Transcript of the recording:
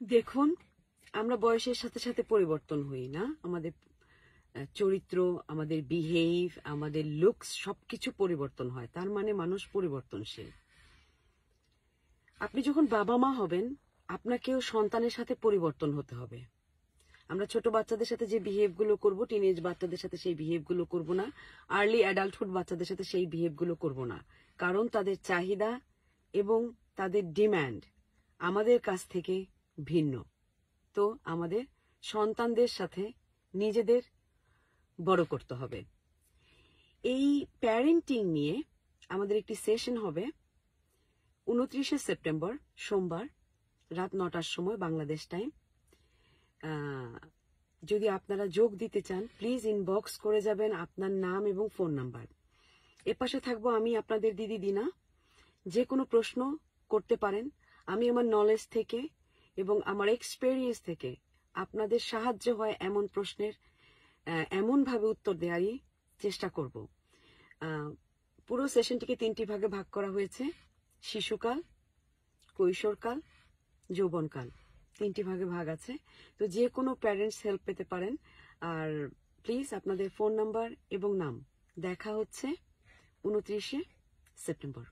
দেখুন, আমরা বয়সের সাথে সাথে পরিবর্তন হই না? আমাদের চরিত্র, আমাদের বিহেভ, আমাদের লুকস সবকিছু পরিবর্তন হয়। তার মানে মানুষ পরিবর্তনশীল। আপনি যখন বাবা মা হবেন, আপনাকেও সন্তানের সাথে পরিবর্তন হতে হবে। আমরা ছোট বাচ্চাদের সাথে যে বিহেভ গুলো করবো, টিনেজ বাচ্চাদের সাথে সেই বিহেভ গুলো করবো না, আর্লি অ্যাডাল্টহুড বাচ্চাদের সাথে সেই বিহেভ গুলো করবো না। কারণ তাদের চাহিদা এবং তাদের ডিম্যান্ড আমাদের কাছ থেকে ভিন্ন। তো আমাদের সন্তানদের সাথে নিজেদের বড় করতে হবে। এই প্যারেন্টিং নিয়ে আমাদের একটি সেশন হবে 29শে সেপ্টেম্বর সোমবার রাত 9টার সময় বাংলাদেশ টাইম। যদি আপনারা যোগ দিতে চান, প্লিজ ইনবক্স করে যাবেন আপনার নাম এবং ফোন নাম্বার। এর পাশে থাকবো আমি, আপনাদের দিদি দিনা। যে কোনো প্রশ্ন করতে পারেন। আমি আমার নলেজ থেকে এবং আমার এক্সপেরিয়েন্স থেকে আপনাদের সাহায্য হয় এমন প্রশ্নের এমনভাবে উত্তর দেওয়ারই চেষ্টা করব। পুরো সেশনটিকে 3টি ভাগে ভাগ করা হয়েছে: শিশুকাল, কৈশোরকাল, যৌবনকাল। 3টি ভাগে ভাগ আছে। তো যে কোনো প্যারেন্টস হেল্প পেতে পারেন। আর প্লিজ আপনাদের ফোন নাম্বার এবং নাম। দেখা হচ্ছে 29শে সেপ্টেম্বর।